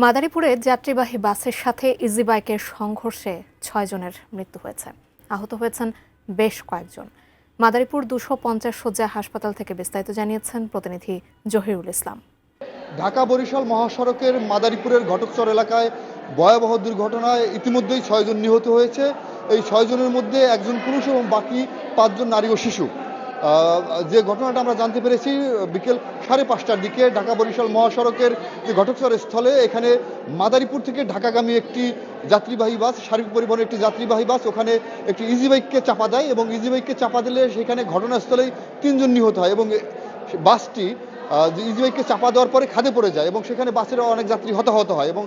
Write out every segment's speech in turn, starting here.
মাদারীপুরে যাত্রীবাহী বাসের সাথে ইজি বাইকের সংঘর্ষে ৬ জনের মৃত্যু হয়েছে। আহত হয়েছেন বেশ কয়েকজন। মাদারীপুর ২৫০ শয্যা হাসপাতাল থেকে বিস্তারিত জানিয়েছেন প্রতিনিধি জহিরুল ইসলাম। ঢাকা বরিশাল মহাসড়কের মাদারীপুরের ঘটকচর এলাকায় ভয়াবহ দুর্ঘটনায় ইতিমধ্যেই ৬ জন নিহত হয়েছে। এই ৬ জনের মধ্যে একজন পুরুষ এবং বাকি ৫ জন নারী ও শিশু। যে ঘটনাটা আমরা জানতে পেরেছি বিকেল ৫:৩০টার দিকে ঢাকা বরিশাল মহাসড়কের যে ঘটকচর স্থলে এখানে মাদারীপুর থেকে ঢাকাগামী একটি যাত্রীবাহী বাস, সার্বিক পরিবহনের একটি যাত্রীবাহী বাস ওখানে একটি ইজি বাইককে চাপা দেয় এবং ইজি বাইককে চাপা দিলে সেখানে ঘটনাস্থলেই ৩ জন নিহত হয় এবং বাসটি ইজি বাইককে চাপা দেওয়ার পরে খাদে পড়ে যায় এবং সেখানে বাসের অনেক যাত্রী হতাহত হয় এবং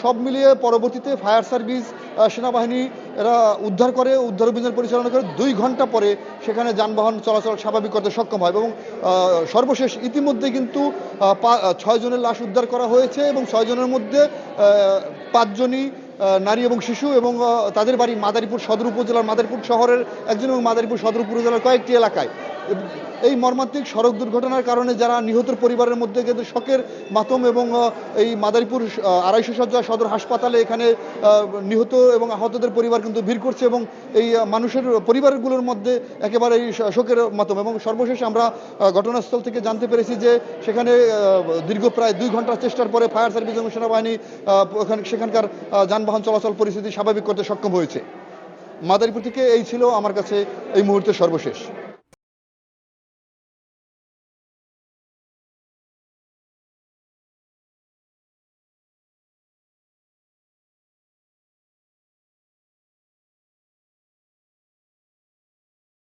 সব মিলিয়ে পরবর্তীতে ফায়ার সার্ভিস, সেনাবাহিনী এরা উদ্ধার অভিযান পরিচালনা করে ২ ঘন্টা পরে সেখানে যানবাহন চলাচল স্বাভাবিক করতে সক্ষম হয় এবং সর্বশেষ ইতিমধ্যে কিন্তু ৬ জনের লাশ উদ্ধার করা হয়েছে এবং ৬ জনের মধ্যে ৫ জনই নারী এবং শিশু এবং তাদের বাড়ি মাদারীপুর সদর উপজেলার মাদারীপুর শহরের একজন এবং মাদারীপুর সদর উপজেলার কয়েকটি এলাকায়। এই মর্মান্তিক সড়ক দুর্ঘটনার কারণে যারা নিহতের পরিবারের মধ্যে কিন্তু শোকের মাতম এবং এই মাদারীপুর ২৫০ শয্যা সদর হাসপাতালে এখানে নিহত এবং আহতদের পরিবার কিন্তু ভিড় করছে এবং এই মানুষের পরিবারগুলোর মধ্যে একেবারে এই শোকের মাতম। এবং সর্বশেষ আমরা ঘটনাস্থল থেকে জানতে পেরেছি যে সেখানে দীর্ঘ প্রায় ২ ঘন্টার চেষ্টার পরে ফায়ার সার্ভিস এবং সেনাবাহিনী সেখানকার যানবাহন চলাচল পরিস্থিতি স্বাভাবিক করতে সক্ষম হয়েছে। মাদারীপুর থেকে এই ছিল আমার কাছে এই মুহূর্তে সর্বশেষ।